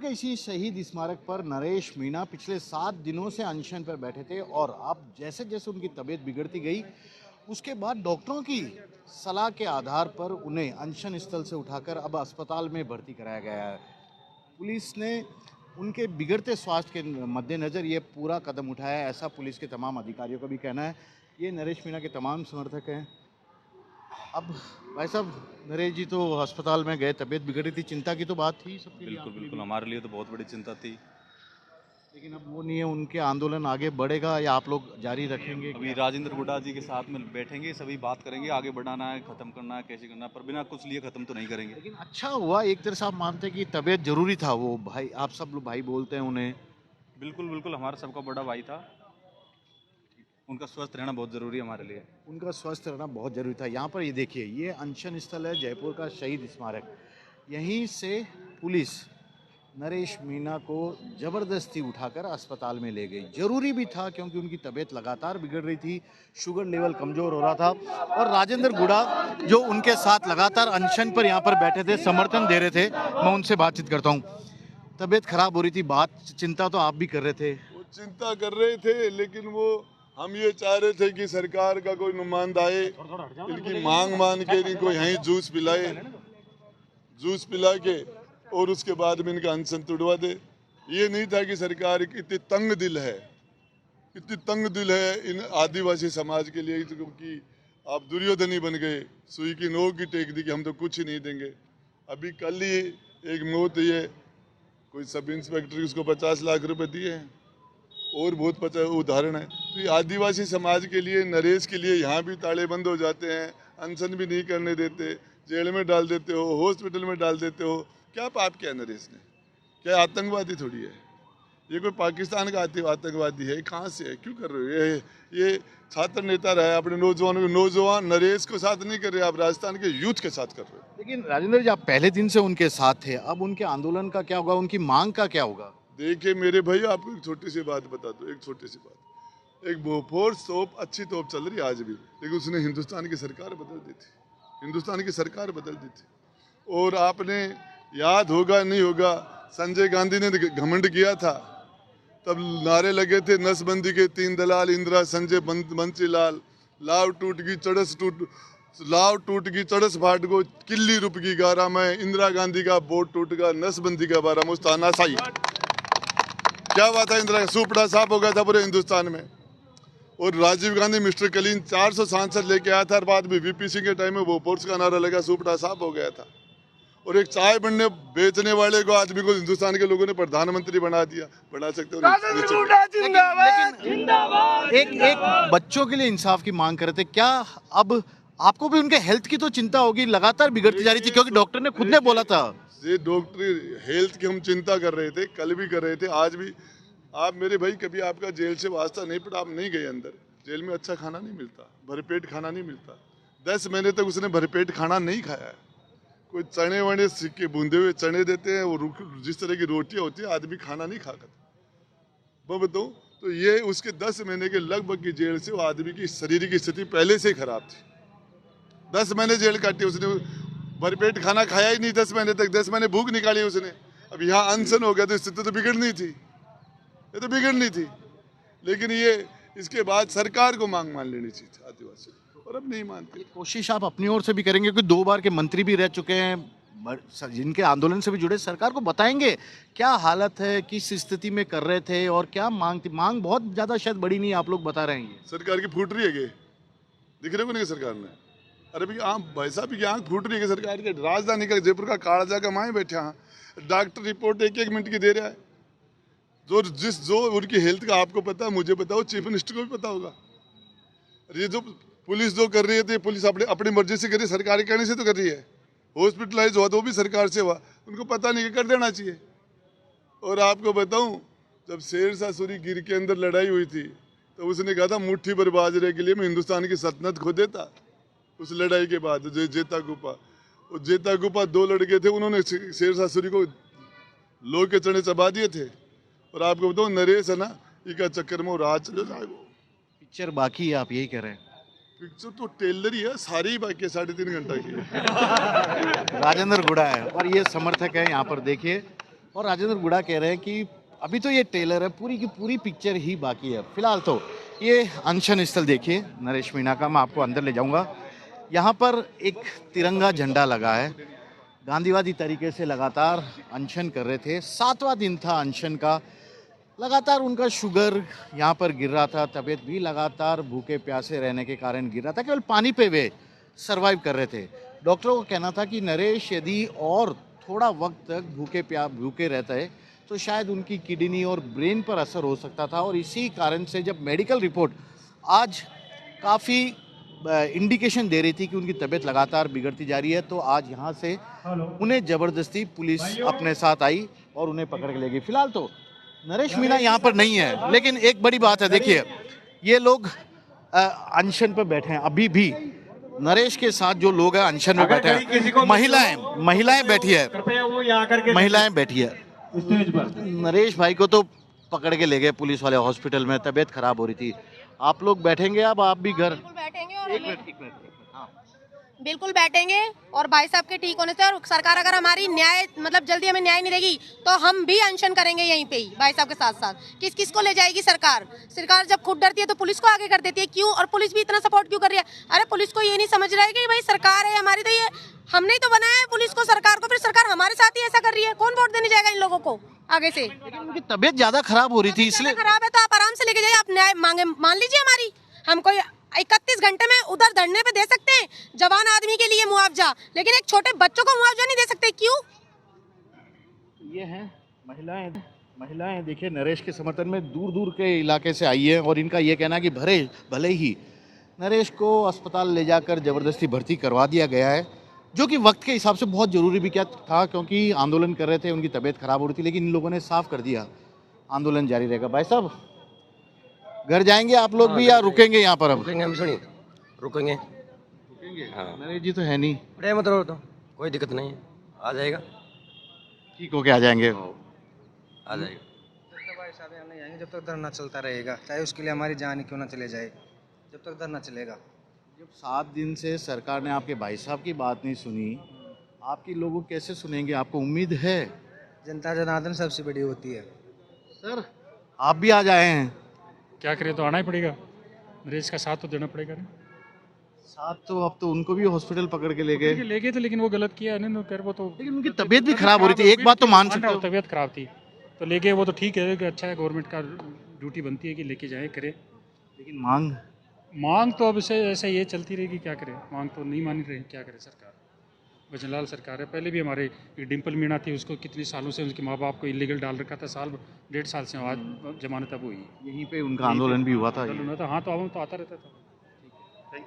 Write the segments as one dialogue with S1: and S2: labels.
S1: के इसी शहीद स्मारक पर नरेश मीणा पिछले 7 दिनों से अनशन पर बैठे थे और अब जैसे जैसे उनकी तबीयत बिगड़ती गई उसके बाद डॉक्टरों की सलाह के आधार पर उन्हें अनशन स्थल से उठाकर अब अस्पताल में भर्ती कराया गया है। पुलिस ने उनके बिगड़ते स्वास्थ्य के मद्देनज़र ये पूरा कदम उठाया है, ऐसा पुलिस के तमाम अधिकारियों का भी कहना है। ये नरेश मीणा के तमाम समर्थक हैं। अब भाई साहब, नरेश जी तो अस्पताल में गए, तबीयत बिगड़ी थी, चिंता की तो बात थी सबके लिए,
S2: बिल्कुल
S1: आपके लिए
S2: बिल्कुल
S1: भी।
S2: हमारे लिए तो बहुत बड़ी चिंता थी।
S1: लेकिन अब वो नहीं है, उनके आंदोलन आगे बढ़ेगा या आप लोग जारी रखेंगे?
S2: अभी राजेंद्र गुड्डा जी के साथ में बैठेंगे, सभी बात करेंगे, आगे बढ़ाना है, खत्म करना है, कैसे करना है, पर बिना कुछ लिए खत्म तो नहीं करेंगे।
S1: लेकिन अच्छा हुआ, एक तरह से आप मानते हैं कि तबीयत जरूरी था, वो भाई, आप सब लोग भाई बोलते हैं उन्हें।
S2: बिल्कुल बिल्कुल हमारा सबका बड़ा भाई था, उनका स्वस्थ रहना बहुत ज़रूरी है हमारे लिए।
S1: उनका स्वस्थ रहना बहुत जरूरी था। यहाँ पर ये देखिए, ये अनशन स्थल है जयपुर का शहीद स्मारक। यहीं से पुलिस नरेश मीणा को ज़बरदस्ती उठाकर अस्पताल में ले गई। जरूरी भी था क्योंकि उनकी तबीयत लगातार बिगड़ रही थी, शुगर लेवल कमज़ोर हो रहा था। और राजेंद्र गुड़ा जो उनके साथ लगातार अनशन पर यहाँ पर बैठे थे, समर्थन दे रहे थे, मैं उनसे बातचीत करता हूँ। तबीयत खराब हो रही थी, बात चिंता तो आप भी कर रहे थे।
S3: वो चिंता कर रहे थे, लेकिन वो हम ये चाह रहे थे कि सरकार का कोई नुमाइंदा आए, इनकी मांग मान के इनको यहीं जूस पिलाए, जूस पिला के और उसके बाद में इनका अनशन तुड़वा दे। ये नहीं था कि सरकार इतनी तंग दिल है, इतनी तंग दिल है इन आदिवासी समाज के लिए, क्योंकि आप दुर्योधनी बन गए, सुई की नोक की टेक दी कि हम तो कुछ ही नहीं देंगे। अभी कल ही एक मौत ये कोई सब इंस्पेक्टर उसको 50 लाख रुपए दिए हैं, और बहुत उदाहरण है। तो ये आदिवासी समाज के लिए, नरेश के लिए यहाँ भी ताले बंद हो जाते हैं, अनशन भी नहीं करने देते, जेल में डाल देते हो, हॉस्पिटल में डाल देते हो। क्या पाप किया नरेश ने? क्या आतंकवादी थोड़ी है ये? कोई पाकिस्तान का आतंकवादी है? कहाँ से है? क्यों कर रहे हो? ये छात्र नेता रहा है, अपने नौजवानों को, नौजवान नरेश को साथ नहीं कर रहे, आप राजस्थान के यूथ के साथ कर रहे हो।
S1: लेकिन राजेंद्र जी, आप पहले दिन से उनके साथ थे, अब उनके आंदोलन का क्या होगा, उनकी मांग का क्या होगा?
S3: देखिए मेरे भाई, आपको एक छोटी सी बात बता दो, एक छोटी सी बात। एक बोफोर्स तोप, अच्छी तोप चल रही है आज भी, लेकिन उसने हिंदुस्तान की सरकार बदल दी थी, हिंदुस्तान की सरकार बदल दी थी। और आपने याद होगा नहीं होगा, संजय गांधी ने घमंड किया था, तब नारे लगे थे नसबंदी के 3 दलाल, इंदिरा, संजय, बंसीलाल। लाव टूट गई चड़स फाट गो, किल्ली रुप की गारा में, इंदिरा गांधी का बोर्ड टूट गया, नसबंदी का बारा मुस्ताना साई। क्या बात है, इंदिरा सुपड़ा साफ हो गया था पूरे हिंदुस्तान में। और राजीव गांधी मिस्टर क्लीन 400 सांसद लेके आया था, और बाद में वीपी सिंह के टाइम में वो फोर्स का नारा लगा, सुपड़ा साफ हो गया था। और एक चाय बनने बेचने वाले को, आदमी को हिंदुस्तान के लोगों ने प्रधानमंत्री बना दिया। बना सकते हो?
S1: एक बच्चों के लिए इंसाफ की मांग कर रहे थे, क्या अब आपको भी उनके हेल्थ की तो चिंता होगी? लगातार बिगड़ती जा रही थी, क्योंकि डॉक्टर ने खुद ने बोला था।
S3: ये डॉक्टर हेल्थ की हम चिंता कर रहे थे, कल भी कर रहे थे, आज भी। आप मेरे भाई, कभी आपका जेल से वास्ता नहीं पड़ा, आप नहीं गए अंदर। जेल में अच्छा खाना नहीं मिलता, भरपेट खाना नहीं मिलता। 10 महीने तक उसने भरपेट खाना नहीं खाया है। कोई चने वने सिक्के बूंदे हुए चने देते हैं, वो जिस तरह की रोटियां होती है, आदमी खाना नहीं खाता। मैं बताऊँ तो ये उसके 10 महीने के लगभग की जेल से वो आदमी की शरीर की स्थिति पहले से ही खराब थी। 10 महीने जेल काटी उसने, भरपेट खाना खाया ही नहीं 10 महीने तक, 10 महीने भूख निकाली उसने। अब यहाँ अनशन हो गया तो स्थिति तो बिगड़नी थी, ये तो बिगड़नी थी। लेकिन ये इसके बाद सरकार को मांग मान लेनी चाहिए आदिवासी, और अब नहीं मानते।
S1: कोशिश आप अपनी ओर से भी करेंगे, क्योंकि 2 बार के मंत्री भी रह चुके हैं, जिनके आंदोलन से भी जुड़े, सरकार को बताएंगे क्या हालत है, किस स्थिति में कर रहे थे और क्या मांग थी? मांग बहुत ज्यादा शायद बड़ी नहीं, आप लोग बता रहे हैं।
S3: सरकार की फूट रही है कि दिख रहे को नहीं सरकार ने? अरे भैया, आँख भाई साहब की आँख फूट रही है सरकार के। राजधानी का, जयपुर का कालजा का माए बैठे हैं, डॉक्टर रिपोर्ट 1-1 मिनट की दे रहा है। जो उनकी हेल्थ का आपको पता है, मुझे पता हो, चीफ मिनिस्टर को भी पता होगा। ये जो पुलिस जो कर रही है, तो पुलिस अपनी मर्जी से कर रही है, सरकारी कहने से तो कर रही है। हॉस्पिटलाइज हुआ तो वो भी सरकार से हुआ, उनको पता नहीं कि कर देना चाहिए। और आपको बताऊं, जब शेरशाह सूरी गिर के अंदर लड़ाई हुई थी, तो उसने कहा था मुट्ठी भर बाजरे के लिए मैं हिंदुस्तान की सल्तनत खो देता। उस लड़ाई के बाद जेता गुपा 2 लड़के थे, उन्होंने शेरशाह सूरी को लोहे के चने चबा दिए थे। और आपको बताऊं, नरेश है ना, इका चक्कर में राज चले जाए। वो
S1: पिक्चर बाकी है, आप यही कह रहे हैं?
S3: पिक्चर तो टेलर ही है, सारी ही बाकी है, 3.5 घंटा की।
S1: राजेंद्र गुड़ा है और ये समर्थक है, यहाँ पर देखिए, और राजेंद्र गुड़ा कह रहे हैं कि अभी तो ये ट्रेलर है, पूरी की पूरी पिक्चर ही बाकी है। फिलहाल तो ये अनशन स्थल देखिए नरेश मीणा का, मैं आपको अंदर ले जाऊंगा। यहाँ पर एक तिरंगा झंडा लगा है, गांधीवादी तरीके से लगातार अनशन कर रहे थे। 7वां दिन था अनशन का, लगातार उनका शुगर यहाँ पर गिर रहा था, तबीयत भी लगातार भूखे प्यासे रहने के कारण गिर रहा था, केवल पानी पे वे सरवाइव कर रहे थे। डॉक्टरों का कहना था कि नरेश यदि और थोड़ा वक्त तक भूखे रहता है तो शायद उनकी किडनी और ब्रेन पर असर हो सकता था, और इसी कारण से जब मेडिकल रिपोर्ट आज काफ़ी इंडिकेशन दे रही थी कि उनकी तबीयत लगातार बिगड़ती जा रही है, तो आज यहाँ से उन्हें ज़बरदस्ती पुलिस अपने साथ आई और उन्हें पकड़ के ले गई। फिलहाल तो नरेश मीणा यहाँ पर नहीं है, लेकिन एक बड़ी बात है, देखिए ये लोग अनशन पर बैठे हैं। अभी भी नरेश के साथ जो लोग हैं अनशन में बैठे हैं, महिलाएं बैठी है, महिलाएं बैठी है। नरेश भाई को तो पकड़ के ले गए पुलिस वाले हॉस्पिटल में, तबीयत खराब हो रही थी। आप लोग बैठेंगे, अब आप भी घर
S4: बिल्कुल बैठेंगे और
S1: एक मिनट हाँ।
S4: बिल्कुल बैठेंगे और भाई साहब के ठीक होने से, और सरकार अगर हमारी न्याय मतलब जल्दी हमें न्याय नहीं देगी तो हम भी अनशन करेंगे यहीं पे ही भाई साहब के साथ साथ। किस किस को ले जाएगी सरकार? सरकार जब खुद डरती है तो पुलिस को आगे कर देती है, क्यों? और पुलिस भी इतना सपोर्ट क्यों कर रही है? अरे पुलिस को ये नहीं समझ रहा है कि भाई सरकार है हमारी, तो ये हमने ही तो बनाया है पुलिस को, सरकार को, फिर सरकार हमारे साथ ही ऐसा कर रही है। कौन वोट देने जाएगा इन लोगों को आगे से?
S1: उनकी तबीयत ज्यादा खराब हो रही थी इसलिए
S4: खराब है तो आप आराम से लेके जाइए, आप न्याय मांगे मान लीजिए हमारी। हम कोई 31 घंटे में उधर धरने पे दे सकते हैं जवान आदमी के लिए मुआवजा, लेकिन एक छोटे बच्चों को मुआवजा नहीं दे सकते, क्यों?
S1: ये हैं महिलाएं देखिए नरेश के समर्थन में दूर दूर के इलाके से आई है, और इनका ये कहना है कि भले ही नरेश को अस्पताल ले जाकर जबरदस्ती भर्ती करवा दिया गया है, जो कि वक्त के हिसाब से बहुत ज़रूरी भी क्या था, क्योंकि आंदोलन कर रहे थे, उनकी तबीयत खराब हो रही थी, लेकिन इन लोगों ने साफ कर दिया आंदोलन जारी रहेगा। भाई साहब घर जाएंगे आप लोग भी या रुकेंगे यहाँ पर? अब
S5: रुकेंगे, हम सुनिए रुकेंगे। हाँ
S1: नरेश जी तो है नहीं,
S5: अरे मतलब तो कोई दिक्कत नहीं है, आ जाएगा,
S1: ठीक होके आ जाएंगे।
S5: आ जाएगा।
S6: जब तक भाई साहब यहाँ नहीं आएंगे, जब तक धरना चलता रहेगा, चाहे उसके लिए हमारी जान ही क्यों ना चले जाए, जब तक धरना चलेगा।
S1: जब 7 दिन से सरकार ने आपके भाई साहब की बात नहीं सुनी, आपकी लोगों कैसे सुनेंगे? आपको उम्मीद है?
S6: जनता जनार्दन सबसे बड़ी होती है।
S1: सर आप भी आ जाए हैं,
S7: क्या करें, तो आना ही पड़ेगा, नरेश का साथ तो देना पड़ेगा ना।
S1: साथ तो अब तो उनको भी हॉस्पिटल पकड़ के ले गए,
S7: ले गए तो, लेकिन वो गलत किया है ना, कर वो तो,
S1: लेकिन उनकी तबीयत भी खराब हो रही थी, एक बात तो मान सकते हो।
S7: तबीयत खराब थी तो ले गए, वो तो ठीक है कि अच्छा है, गवर्नमेंट का ड्यूटी बनती है कि लेके जाए, करे।
S1: लेकिन मांग
S7: तो अब से ऐसे ये चलती रहेगी, क्या करे, मांग तो नहीं मान रही, क्या करे सरकार? भजनलाल सरकार है, पहले भी हमारे डिम्पल मीणा थी, उसको कितने सालों से उसके माँ बाप को इलीगल डाल रखा था, 1.5 साल से, आज जमानत अब हुई,
S1: यहीं पे उनका आंदोलन भी हुआ था।
S7: हाँ तो अब तो आता रहता था।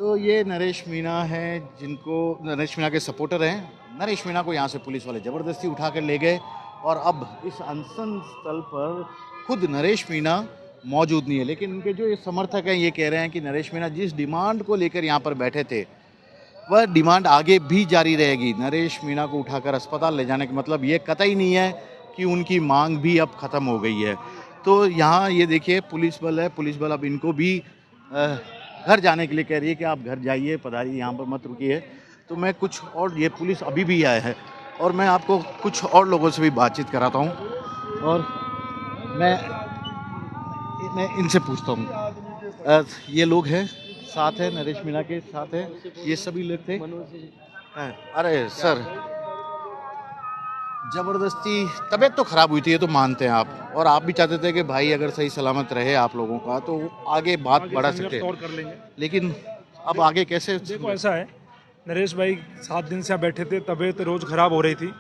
S1: तो ये नरेश मीणा है, जिनको नरेश मीणा के सपोर्टर हैं। नरेश मीणा को यहाँ से पुलिस वाले ज़बरदस्ती उठा कर ले गए, और अब इस अनशन स्थल पर खुद नरेश मीणा मौजूद नहीं है, लेकिन उनके जो ये समर्थक हैं ये कह रहे हैं कि नरेश मीणा जिस डिमांड को लेकर यहाँ पर बैठे थे वह डिमांड आगे भी जारी रहेगी। नरेश मीणा को उठाकर अस्पताल ले जाने का मतलब ये कतई नहीं है कि उनकी मांग भी अब ख़त्म हो गई है। तो यहाँ ये देखिए पुलिस बल है, पुलिस बल अब इनको भी घर जाने के लिए कह रही है कि आप घर जाइए, पधारिए, यहाँ पर मत रुकिए। तो मैं कुछ और, ये पुलिस अभी भी आया है और मैं आपको कुछ और लोगों से भी बातचीत कराता हूँ, और मैं इनसे पूछता हूँ। ये लोग हैं, साथ है नरेश मीणा के साथ है, ये सभी लोग थे। अरे सर जबरदस्ती तबीयत तो खराब हुई थी, ये तो मानते हैं आप, और आप भी चाहते थे कि भाई अगर सही सलामत रहे आप लोगों का तो आगे बात बढ़ा सकते हैं,
S8: कर लेंगे।
S1: लेकिन अब आगे कैसे?
S8: देखो ऐसा है, नरेश भाई 7 दिन से बैठे थे, तबीयत रोज़ ख़राब हो रही थी।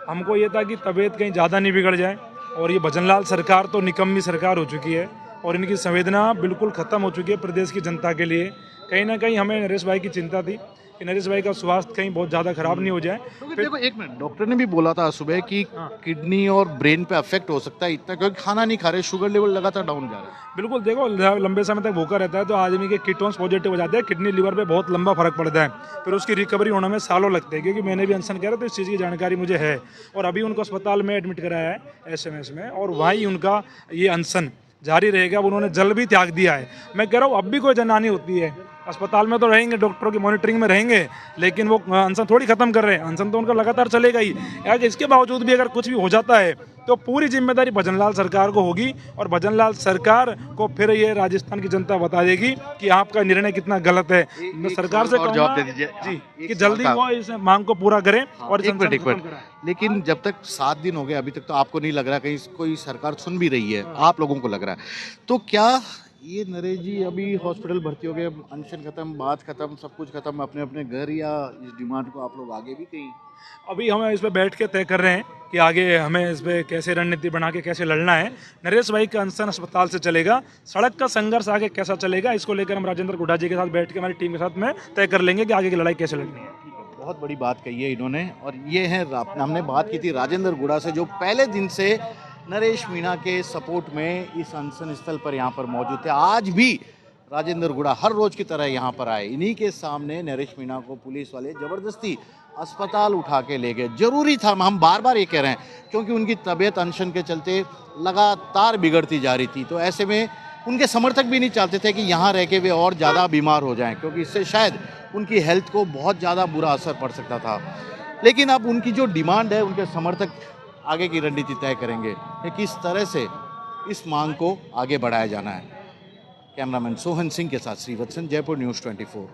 S8: हमको ये था कि तबीयत कहीं ज़्यादा नहीं बिगड़ जाए, और ये भजनलाल सरकार तो निकम्मी सरकार हो चुकी है और इनकी संवेदना बिल्कुल ख़त्म हो चुकी है प्रदेश की जनता के लिए। कहीं ना कहीं हमें नरेश भाई की चिंता थी कि नरेश भाई का स्वास्थ्य कहीं बहुत ज़्यादा ख़राब नहीं हो जाए।
S1: देखो एक मिनट, डॉक्टर ने भी बोला था सुबह कि किडनी और ब्रेन पे अफेक्ट हो सकता है इतना, क्योंकि खाना नहीं खा रहे, शुगर लेवल लगातार डाउन जा रहा है।
S8: बिल्कुल, देखो लंबे समय तक भूखा रहता है तो आदमी के कीटोन्स पॉजिटिव हो जाते हैं, किडनी लिवर पे बहुत लंबा फर्क पड़ता है, फिर उसकी रिकवरी होने में सालों लगते हैं। क्योंकि मैंने भी अनशन करा तो इस चीज़ की जानकारी मुझे है, और अभी उनको अस्पताल में एडमिट कराया है SMS में, और वहीं उनका ये अनशन जारी रहेगा। उन्होंने जल भी त्याग दिया है। मैं कह रहा हूँ अब भी कोई जनहानि होती है, अस्पताल में तो रहेंगे, डॉक्टरों की मॉनिटरिंग में रहेंगे, लेकिन वो अनशन थोड़ी खत्म कर रहे हैं। अनशन तो उनका लगातार चलेगा ही। यार इसके बावजूद भी अगर कुछ भी हो जाता है तो पूरी जिम्मेदारी भजनलाल सरकार को होगी, और भजनलाल सरकार को फिर ये राजस्थान की जनता बता देगी कि आपका निर्णय कितना गलत है। मैं सरकार से
S1: और जवाब दे
S8: कहूंगा
S1: दीजिए
S8: जी
S1: एक
S8: कि
S1: सवाल
S8: जल्दी
S1: का।
S8: वो इस मांग को पूरा करें और इस
S1: एक मिनट
S8: अनशन
S1: एक
S8: खत्म
S1: मिनट,
S8: कराएं।
S1: लेकिन जब तक 7 दिन हो गए अभी तक तो आपको नहीं लग रहा कहीं कोई सरकार सुन भी रही है, आप लोगों को लग रहा है तो क्या ये नरेश जी अभी हॉस्पिटल भर्ती हो गए, अनशन खत्म, बात खत्म, सब कुछ खत्म, अपने अपने घर, या इस डिमांड को आप लोग आगे भी कहीं?
S8: अभी हम इस पे बैठ के तय कर रहे हैं कि आगे हमें इस पे कैसे रणनीति बना के कैसे लड़ना है। नरेश भाई का अनशन अस्पताल से चलेगा, सड़क का संघर्ष आगे कैसा चलेगा इसको लेकर हम राजेंद्र गुड्डा जी के साथ बैठ के हमारी टीम के साथ में तय कर लेंगे कि आगे की लड़ाई कैसे लड़नी है।
S1: बहुत बड़ी बात कही है इन्होंने, और ये है हमने बात की थी राजेंद्र गुड़ा से जो पहले दिन से नरेश मीणा के सपोर्ट में इस अनशन स्थल पर यहाँ पर मौजूद थे। आज भी राजेंद्र गुड़ा हर रोज की तरह यहाँ पर आए, इन्हीं के सामने नरेश मीणा को पुलिस वाले जबरदस्ती अस्पताल उठा के ले गए। जरूरी था, हम बार बार ये कह रहे हैं, क्योंकि उनकी तबीयत अनशन के चलते लगातार बिगड़ती जा रही थी। तो ऐसे में उनके समर्थक भी नहीं चाहते थे कि यहाँ रह के वे और ज़्यादा बीमार हो जाएं, क्योंकि इससे शायद उनकी हेल्थ को बहुत ज़्यादा बुरा असर पड़ सकता था। लेकिन अब उनकी जो डिमांड है, उनके समर्थक आगे की रणनीति तय करेंगे कि किस तरह से इस मांग को आगे बढ़ाया जाना है। कैमरामैन सोहन सिंह के साथ श्रीवत्सन, जयपुर न्यूज़ 24।